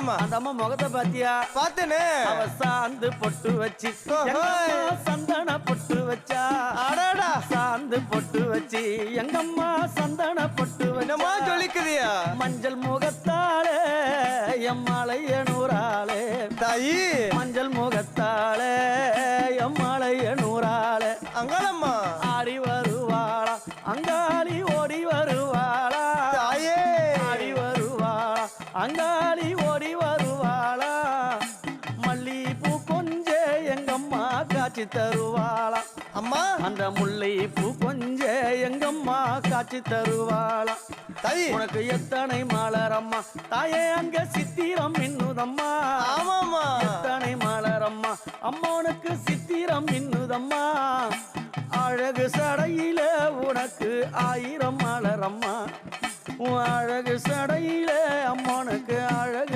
ஆமாமா. அந்த அம்மா முகத்தை பாத்தியா? பார்த்தேனே. அவ சாந்து பொட்டு வச்சு சந்தன பொட்டு வச்சா. அடடா. சாந்து பொட்டு வச்சு எங்கம்மா சந்தன பொட்டு என்னமா வச்சா. ஜொலிக்குதியா? மஞ்சள் முகத்தாளே எம்மாளைய நூறாளே தாயி. மஞ்சள் முகத்தாளே எம்மாளைய நூறாளே அங்காளம்மா. ஆடி வருவாளா அங்காளி ஓடி வருவாளா. தாயே. ஆடி வருவாளா அங்காளி ஓடி வருவாளா. மல்லிப்பூ கொஞ்ச எங்கம்மா காட்சி தருவாளா. அம்மா. அந்த முல்லை பூ கொஞ்ச எங்கம்மா காட்சி தருவாளா. தாயி. உனக்கு எத்தனை மலரம்மா தாயே அங்க சித்திரம் இன்னுதம்மா. ஆமாமா. எத்தனை மலரம்மா அம்மனுக்கு சித்திரம் இன்னுதம்மா. அழகு சடையில உனக்கு 1000 மலரம்மா. உன் அழகு சடையில அம்மனுக்கு அழகு